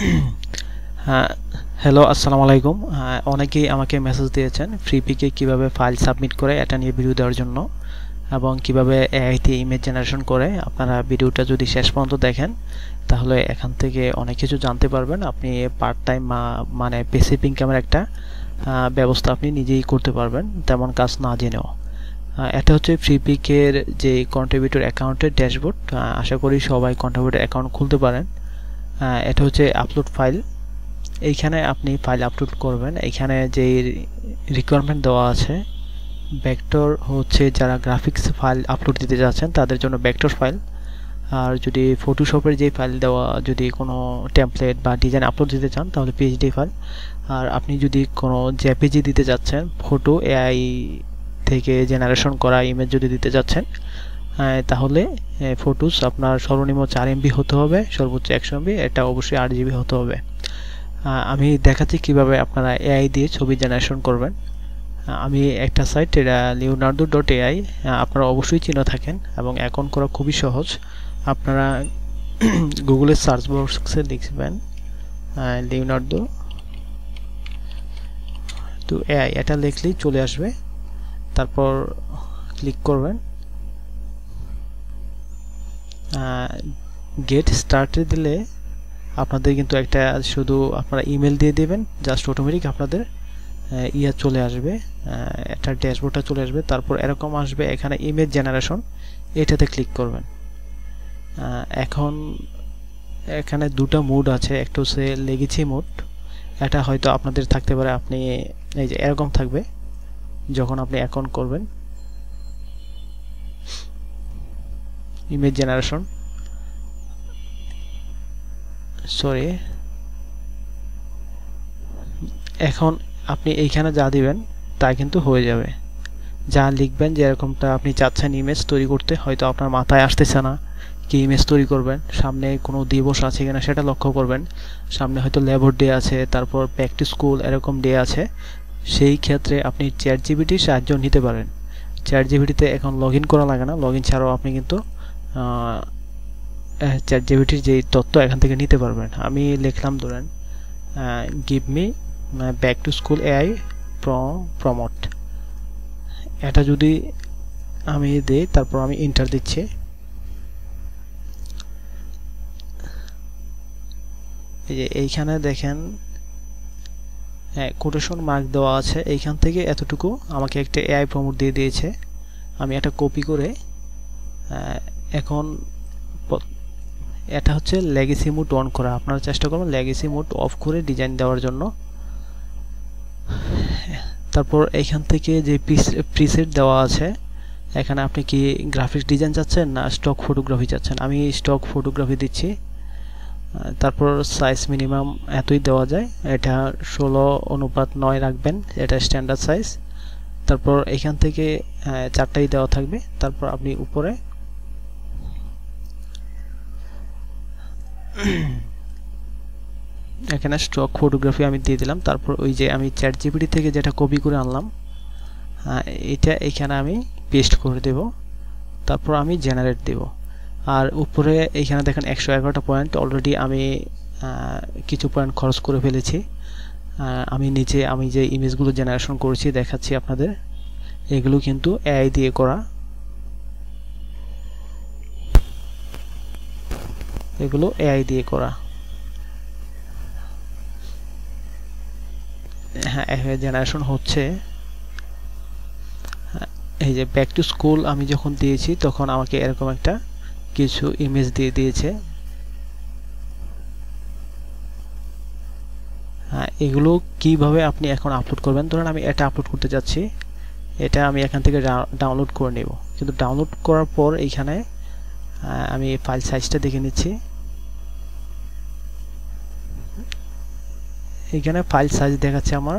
হ্যাঁ, হ্যালো আসসালামু আলাইকুম। অনেকেই আমাকে মেসেজ দিয়েছেন ফ্রিপিকে কিভাবে ফাইল সাবমিট করে এটা নিয়ে ভিডিও দেওয়ার জন্য এবং কিভাবে এআইতে ইমেজ জেনারেশন করে। আপনারা ভিডিওটা যদি শেষ পর্যন্ত দেখেন তাহলে এখান থেকে অনেক কিছু জানতে পারবেন। আপনি পার্ট টাইম মানে প্যাসিভ ইনকামের একটা ব্যবস্থা আপনি নিজেই করতে পারবেন তেমন কাজ না জেনেও। এটা হচ্ছে ফ্রিপিকের যে কন্ট্রিবিউটর অ্যাকাউন্টের ড্যাশবোর্ড। আশা করি সবাই কন্ট্রিবিউটর অ্যাকাউন্ট খুলতে পারেন। এটা হচ্ছে আপলোড ফাইল। এইখানে আপনি ফাইল আপলোড করবেন। এইখানে যে রিকোয়ারমেন্ট দেওয়া আছে, ভেক্টর হচ্ছে যারা গ্রাফিক্স ফাইল আপলোড দিতে যাচ্ছেন তাদের জন্য ভেক্টর ফাইল। আর যদি ফটোশপের যে ফাইল দেওয়া, যদি কোনো টেমপ্লেট বা ডিজাইন আপলোড দিতে চান তাহলে পিএইচডি ফাইল। আর আপনি যদি কোনো জেপিজি দিতে যাচ্ছেন, ফটো এআই থেকে জেনারেশন করা ইমেজ যদি দিতে যাচ্ছেন তাহলে ফটোস আপনার সর্বনিম্ন 4 MB হতে হবে, সর্বোচ্চ 100 MB। এটা অবশ্যই 8 GB হতে হবে। আমি দেখাচ্ছি কিভাবে আপনারা এআই দিয়ে ছবি জেনারেশন করবেন। আমি একটা সাইট, এটা leonardo.ai, আপনারা অবশ্যই চিনে থাকেন এবং অ্যাকাউন্ট করা খুবই সহজ। আপনারা গুগলের সার্চ বক্সে লিখবেন লিওনার্দো তো এআই, এটা লিখলেই চলে আসবে। তারপর ক্লিক করবেন, গেট স্টার্টে দিলে আপনাদের কিন্তু একটা শুধু আপনারা ইমেল দিয়ে দেবেন, জাস্ট অটোমেটিক আপনাদের চলে আসবে, একটা ড্যাশবোর্ডটা চলে আসবে। তারপর এরকম আসবে, এখানে ইমেজ জেনারেশন, এটাতে ক্লিক করবেন। এখন এখানে দুটো মোড আছে, একটা হচ্ছে লেগেসি মোড। এটা হয়তো আপনাদের থাকতে পারে, আপনি এই যে এরকম থাকবে যখন আপনি অ্যাকাউন্ট করবেন। ইমেজ জেনারেশন, সরি, এখন আপনি এইখানে যা দিবেন তা কিন্তু হয়ে যাবে। যা লিখবেন যে এরকমটা আপনি চাচ্ছেন ইমেজ তৈরি করতে, হয়তো আপনার মাথায় আসতেছে না কি ইমেজ তৈরি করবেন। সামনে কোনো দিবস আছে কিনা সেটা লক্ষ্য করবেন। সামনে হয়তো লেবার ডে আছে, তারপর ব্যাক টু স্কুল এরকম ডে আছে। সেই ক্ষেত্রে আপনি চ্যাট জিপিটির সাহায্য নিতে পারেন। চ্যাট জিপিটিতে এখন লগ ইন করা লাগে না, লগ ইন ছাড়াও আপনি কিন্তু চ্যাট জিপিটির যেই তথ্য এখান থেকে নিতে পারবেন। আমি লিখলাম ধরেন give me back to school AI promote, এটা যদি আমি দিই, তারপর আমি এন্টার দিচ্ছি। এই যে এইখানে দেখেন কোটেশন মার্ক দেওয়া আছে, এইখান থেকে এতটুকু আমাকে একটা এআই প্রমোট দিয়ে দিয়েছে। আমি এটা কপি করে এখন এটা হচ্ছে লেগেসি মোড অন করা। আপনারা চেষ্টা করবেন লেগেসি মোড অফ করে ডিজাইন দেওয়ার জন্য। তারপর এইখান থেকে যে প্রিসেট দেওয়া আছে, এখানে আপনি কি গ্রাফিক্স ডিজাইন চাচ্ছেন না স্টক ফটোগ্রাফি চাচ্ছেন। আমি স্টক ফটোগ্রাফি দিচ্ছি। তারপর সাইজ মিনিমাম এতই দেওয়া যায়, এটা 16:9 রাখবেন, এটা স্ট্যান্ডার্ড সাইজ। তারপর এখান থেকে 4টাই দেওয়া থাকবে। তারপর আপনি উপরে এখানে স্টক ফটোগ্রাফি আমি দিয়ে দিলাম। তারপর ওই যে আমি চ্যাট জিপিটি থেকে যেটা কপি করে আনলাম এটা এখানে আমি পেস্ট করে দেব। তারপর আমি জেনারেট দেব। আর উপরে এইখানে দেখেন 111টা পয়েন্ট, অলরেডি আমি কিছু পয়েন্ট খরচ করে ফেলেছি। আমি নিচে আমি যে ইমেজগুলো জেনারেশন করেছি দেখাচ্ছি আপনাদের, এগুলো কিন্তু এআই দিয়ে করা। এগুলো এআই দিয়ে করা। হ্যাঁ, জেনারেশন হচ্ছে। এই যে ব্যাক টু স্কুল আমি যখন দিয়েছি তখন আমাকে এরকম একটা কিছু ইমেজ দিয়ে দিয়েছে। এগুলো কিভাবে আপনি এখন আপলোড করবেন, ধরুন আমি এটা আপলোড করতে যাচ্ছি, এটা আমি এখান থেকে ডাউনলোড করে নেব। কিন্তু ডাউনলোড করার পর এইখানে আমি ফাইল সাইজটা দেখে নিচ্ছি। এখানে ফাইল সাইজ দেখাচ্ছে আমার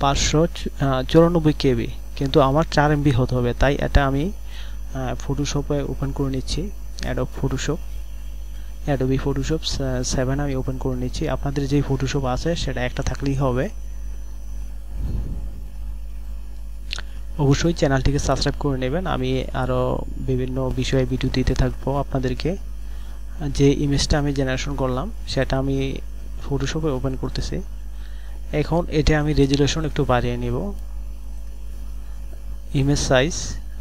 594 KB, কিন্তু আমার 4 MB হতে হবে। তাই এটা আমি ফটোশপে ওপেন করে নিচ্ছি। অ্যাডোবি ফটোশপ 7 আমি ওপেন করে নিচ্ছি। আপনাদের যেই ফটোশপ আছে সেটা একটা থাকলেই হবে। অবশ্যই চ্যানেলটিকে সাবস্ক্রাইব করে নেবেন। আমি আরও বিভিন্ন বিষয়ে ভিডিও দিতে থাকবো আপনাদেরকে। যে ইমেজটা আমি জেনারেশন করলাম সেটা আমি ফটোশপে ওপেন করতেছি। এখন এটা আমি রেজুলেশন একটু বাড়িয়ে নিব। ইমেজ সাইজ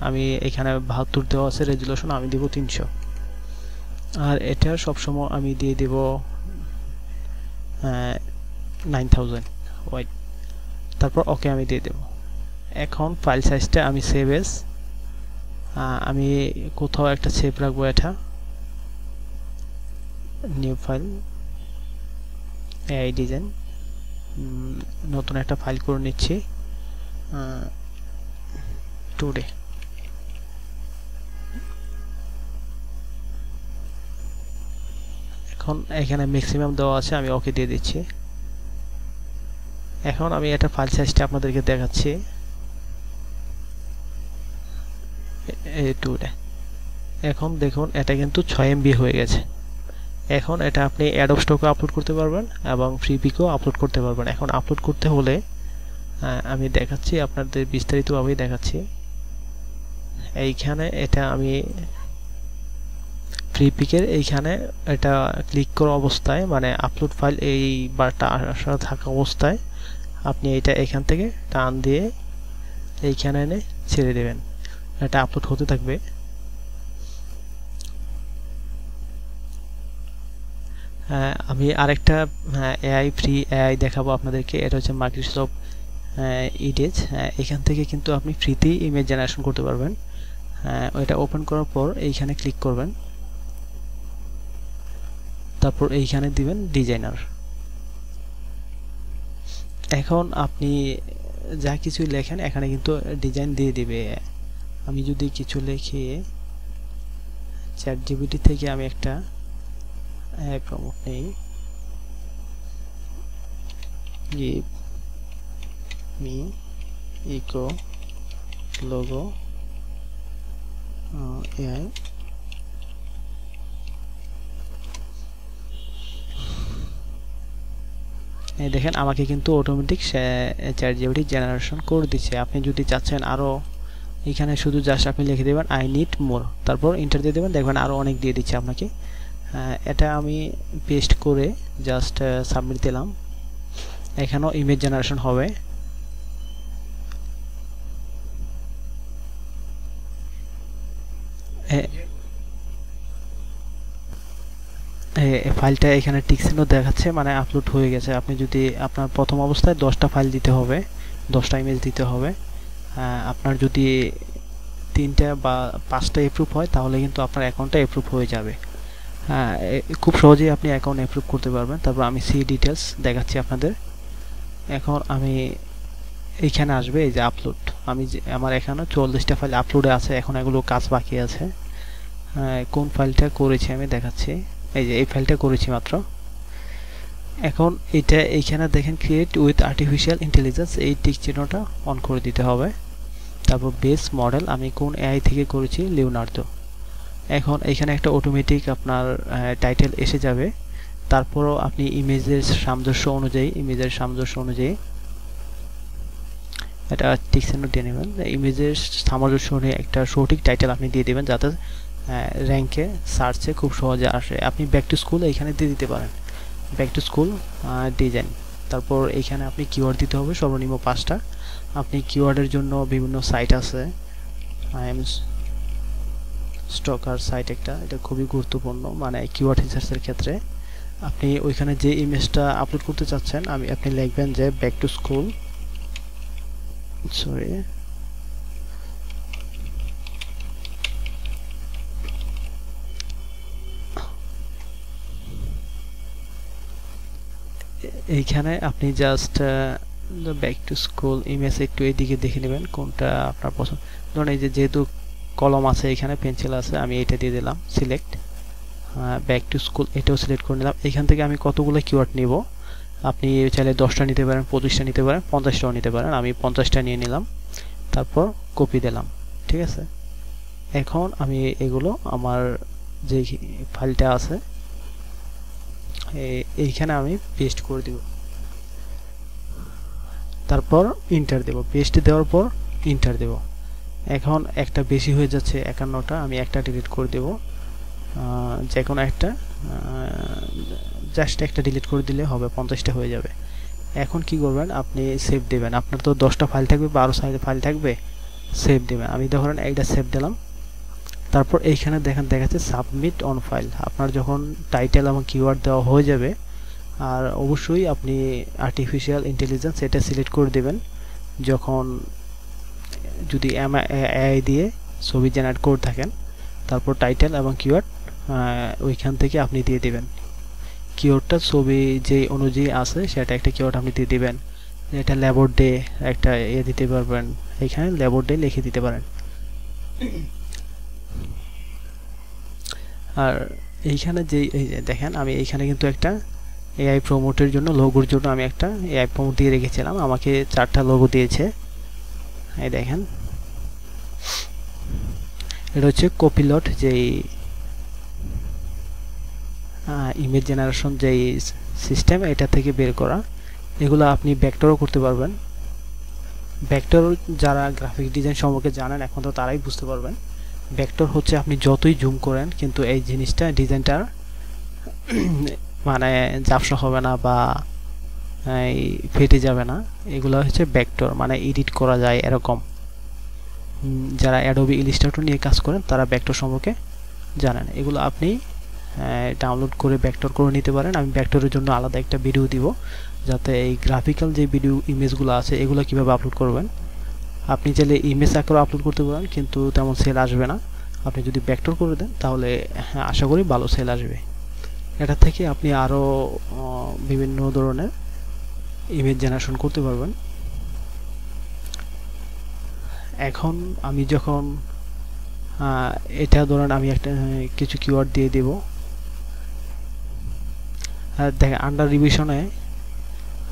আমি এখানে 72 দেওয়া আছে, রেজুলেশন আমি দিব 300। আর এটা সবসময় আমি দিয়ে দেব 9000 ওয়াইড। তারপর ওকে আমি দিয়ে দেব। এখন ফাইল সাইজটা আমি সেভ এস, আমি কোথাও একটা সেভ রাখবো। এটা নিউ ফাইল এআই ডিজাইন, নতুন একটা ফাইল করে নিচ্ছি টুডে। এখন এখানে ম্যাক্সিমাম দেওয়া আছে, আমি ওকে দিয়ে দিচ্ছি। এখন আমি এটা ফাইল সাইজটা আপনাদেরকে দেখাচ্ছি টুডে। এখন দেখুন এটা কিন্তু 6 MB হয়ে গেছে। এখন এটা আপনি অ্যাডোব স্টকে আপলোড করতে পারবেন এবং ফ্রিপিকেও আপলোড করতে পারবেন। এখন আপলোড করতে হলে আমি দেখাচ্ছি আপনাদের বিস্তারিতভাবেই দেখাচ্ছি। এইখানে এটা আমি ফ্রিপিকের এইখানে এটা ক্লিক করা অবস্থায়, মানে আপলোড ফাইল এই বারটা আসা থাকা অবস্থায় আপনি এটা এখান থেকে টান দিয়ে এইখানে এনে ছেড়ে দেবেন, এটা আপলোড হতে থাকবে। আমি আরেকটা এআই ফ্রি এআই দেখাবো আপনাদেরকে। এটা হচ্ছে মাইক্রোসফট ইমেজ। এখান থেকে কিন্তু আপনি ফ্রিতেই ইমেজ জেনারেশন করতে পারবেন। ওইটা ওপেন করার পর এইখানে ক্লিক করবেন, তারপর এইখানে দিবেন ডিজাইনার। এখন আপনি যা কিছু লেখেন এখানে কিন্তু ডিজাইন দিয়ে দিবে। আমি যদি কিছু লিখি চ্যাটজিপিটি থেকে আমি একটা প্রমোট নেই, give me eco logo AI দেখেন আমাকে কিন্তু অটোমেটিক চ্যাটজিপিটি জেনারেশন করে দিচ্ছে। আপনি যদি চাচ্ছেন আরো, এখানে শুধু জাস্ট আপনি লিখে দেবেন আই নিড মোর, তারপর এন্টার দিয়ে দেবেন, দেখবেন আরো অনেক দিয়ে দিচ্ছে আপনাকে। এটা আমি পেস্ট করে জাস্ট সাবমিট দিলাম। এখানেও ইমেজ জেনারেশন হবে। ফাইলটা এখানে টিকসিনও দেখাচ্ছে, মানে আপলোড হয়ে গেছে। আপনি যদি আপনার প্রথম অবস্থায় 10টা ফাইল দিতে হবে, 10টা ইমেজ দিতে হবে। আপনার যদি 3টা বা 5টা অ্যাপ্রুভ হয় তাহলে কিন্তু আপনার অ্যাকাউন্টটা অ্যাপ্রুভ হয়ে যাবে। খুব সহজেই আপনি অ্যাকাউন্ট অ্যাপ্রুভ করতে পারবেন। তারপর আমি সি ডিটেলস দেখাচ্ছি আপনাদের। এখন আমি এইখানে আসবে এই যে আপলোড, আমি আমার এখানে 40টা ফাইল আপলোডে আছে, এখন এগুলো কাজ বাকি আছে। কোন ফাইলটা করেছি আমি দেখাচ্ছি। এই যে এই ফাইলটা করেছি মাত্র। এখন এটা এইখানে দেখেন ক্রিয়েট উইথ আর্টিফিশিয়াল ইন্টেলিজেন্স, এই টিক চিহ্নটা অন করে দিতে হবে। তারপর বেস মডেল আমি কোন এআই থেকে করেছি, লিওনার্দো। এখন এখানে একটা অটোমেটিক আপনার টাইটেল এসে যাবে। তারপরও আপনি ইমেজের সামঞ্জস্য অনুযায়ী এটা টিক চিহ্ন দিয়ে নেবেন। ইমেজের সামঞ্জস্য অনুযায়ী একটা সঠিক টাইটেল আপনি দিয়ে দেবেন, যাতে র্যাঙ্কে সার্চে খুব সহজে আসে। আপনি ব্যাক টু স্কুল এখানে দিয়ে দিতে পারেন, ব্যাক টু স্কুল ডিজাইন। তারপর এখানে আপনি কিওয়ার্ড দিতে হবে সর্বনিম্ন 5টা। আপনি কিওয়ার্ডের জন্য বিভিন্ন সাইট আছে, আইএম স্টকার সাইট একটা, এটা খুবই গুরুত্বপূর্ণ মানে কিওয়ার্ড রিসার্চের ক্ষেত্রে। আপনি ওইখানে যে ইমেজটা আপলোড করতে চাচ্ছেন আপনি লিখবেন যে ব্যাক টু স্কুল, সরি এইখানে আপনি just back to school image একটু এদিকে দেখে নেবেন কোনটা আপনার পছন্দ। ধরুন এই যে যেহেতু কলম আছে এখানে পেন্সিল আছে, আমি এটা দিয়ে দিলাম সিলেক্ট ব্যাক টু স্কুল, এটাও সিলেক্ট করে নিলাম। এখান থেকে আমি কতগুলো কিওয়ার্ড নিব, আপনি চাইলে 10টা নিতে পারেন, 25টা নিতে পারেন, 50টাও নিতে পারেন। আমি 50টা নিয়ে নিলাম, তারপর কপি দিলাম। ঠিক আছে, এখন আমি এগুলো আমার যে ফাইলটা আছে এইখানে আমি পেস্ট করে দিব, তারপর ইন্টার দেব। পেস্ট দেওয়ার পর ইন্টার দেব। এখন একটা বেশি হয়ে যাচ্ছে 51টা, আমি একটা ডিলিট করে দেব, যে কোনো একটা জাস্ট একটা ডিলিট করে দিলে হবে, 50টা হয়ে যাবে। এখন কি করবেন, আপনি সেভ দেবেন। আপনার তো 10টা ফাইল থাকবে, 12 সাইজের ফাইল থাকবে, সেভ দেবেন। আমি ধরেন এইটা সেভ দিলাম। তারপর এইখানে দেখেন দেখাচ্ছে সাবমিট অন ফাইল। আপনার যখন টাইটেল এবং কিওয়ার্ড দেওয়া হয়ে যাবে, আর অবশ্যই আপনি আর্টিফিশিয়াল ইন্টেলিজেন্স এটা সিলেক্ট করে দেবেন। যখন যদি এআই দিয়ে ছবি জেনারেট করে থাকেন, তারপর টাইটেল এবং কিওয়ার্ড ওইখান থেকে আপনি দিয়ে দিবেন। কিওয়ার্ডটা ছবি যে অনুযায়ী আছে সেটা একটা কিওয়ার্ড আপনি দিয়ে দিবেন। এটা লেবার ডে একটা দিতে পারবেন, এখানে লেবার ডে লিখে দিতে পারেন। আর এইখানে যে দেখেন আমি এইখানে কিন্তু একটা এআই প্রমোটের জন্য লোগোর জন্য আমি একটা এআই প্রমোট দিয়ে রেখেছিলাম, আমাকে 4টা লোগো দিয়েছে। এই দেখেন এটা হচ্ছে কপিলট, যেই ইমেজ জেনারেশন যেই সিস্টেম এটা থেকে বের করা। এগুলো আপনি ভেক্টরও করতে পারবেন। ভেক্টর যারা গ্রাফিক ডিজাইন সম্পর্কে জানেন এখন তো তারাই বুঝতে পারবেন। ভেক্টর হচ্ছে আপনি যতই জুম করেন কিন্তু এই জিনিসটা ডিজাইনটা মানে ঝাপসা হবে না বা ফেটে যাবে না। এগুলো হচ্ছে ভেক্টর, মানে এডিট করা যায় এরকম। যারা অ্যাডোবি ইলাস্ট্রেটর নিয়ে কাজ করেন তারা ভেক্টর সম্পর্কে জানেন। এগুলো আপনি ডাউনলোড করে ভেক্টর করে নিতে পারেন। আমি ভেক্টরের জন্য আলাদা একটা ভিডিও দিব, যাতে এই গ্রাফিক্যাল যে ভিডিও ইমেজগুলো আছে এগুলো কীভাবে আপলোড করবেন। আপনি চাইলে ইমেজ আকারেও আপলোড করতে পারেন, কিন্তু তেমন সেল আসবে না। আপনি যদি ভেক্টর করে দেন তাহলে আশা করি ভালো সেল আসবে। এটা থেকে আপনি আরও বিভিন্ন ধরনের ইমেজ জেনারেশন করতে পারবেন। এখন আমি যখন এটা ধরেন আমি একটা কিছু কিওয়ার্ড দিয়ে দেব। দেখেন আন্ডার রিভিশনে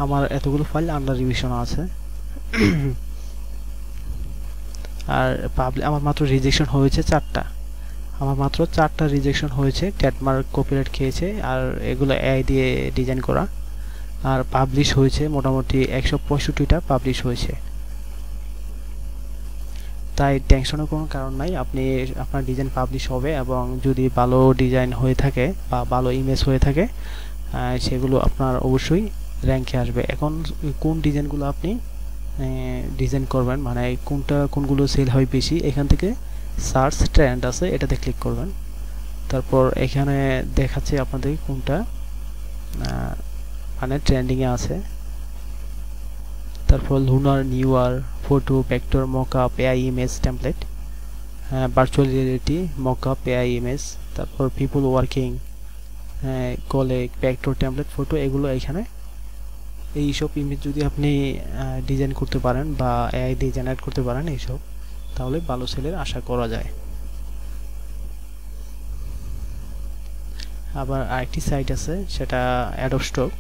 আমার এতগুলো ফাইল আন্ডার রিভিশন আছে। আর আমার মাত্র রিজেকশন হয়েছে 4টা। আমার মাত্র 4টা রিজেকশন হয়েছে, ট্রেডমার্ক কপিরাইট খেয়েছে, আর এগুলো এআই দিয়ে ডিজাইন করা। আর পাবলিশ হয়েছে মোটামুটি 165টা পাবলিশ হয়েছে। তাই টেনশনের কোনো কারণ নাই, আপনি আপনার ডিজাইন পাবলিশ হবে। এবং যদি ভালো ডিজাইন হয়ে থাকে বা ভালো ইমেজ হয়ে থাকে সেগুলো আপনার অবশ্যই র্যাঙ্কে আসবে। এখন কোন ডিজাইনগুলো আপনি ডিজাইন করবেন, মানে কোনগুলো সেল হয় বেশি, এখান থেকে সার্চ ট্রেন্ড আছে এটাতে ক্লিক করবেন। তারপর এখানে দেখাচ্ছে আপনাদের কোনটা মানে ট্রেন্ডিংয়ে আছে। তারপর lunar, new year, photo, vector, mockup, AI image template, virtual reality, mockup, AI image, তারপর people working, collect, vector, template, photo, এগুলো এখানে। এইসব ইমেজ যদি আপনি ডিজাইন করতে পারেন বা এআই দিয়ে জেনারেট করতে পারেন এইসব, তাহলে ভালো সেলের আশা করা যায়। আবার আরেকটি সাইট আছে, সেটা অ্যাডোব স্টক।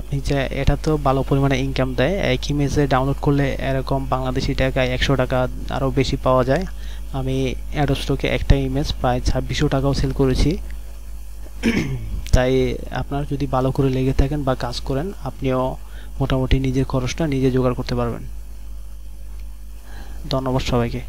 আপনি যে এটা তো ভালো পরিমাণে ইনকাম দেয়। এক ইমেজে ডাউনলোড করলে এরকম বাংলাদেশি টাকায় 100 টাকা আরও বেশি পাওয়া যায়। আমি অ্যাডোব স্টকে একটা ইমেজ প্রায় 2600 টাকাও সেল করেছি। তাই আপনার যদি ভালো করে লেগে থাকেন বা কাজ করেন, আপনিও মোটামুটি নিজের খরচটা নিজে জোগাড় করতে পারবেন। ধন্যবাদ সবাইকে।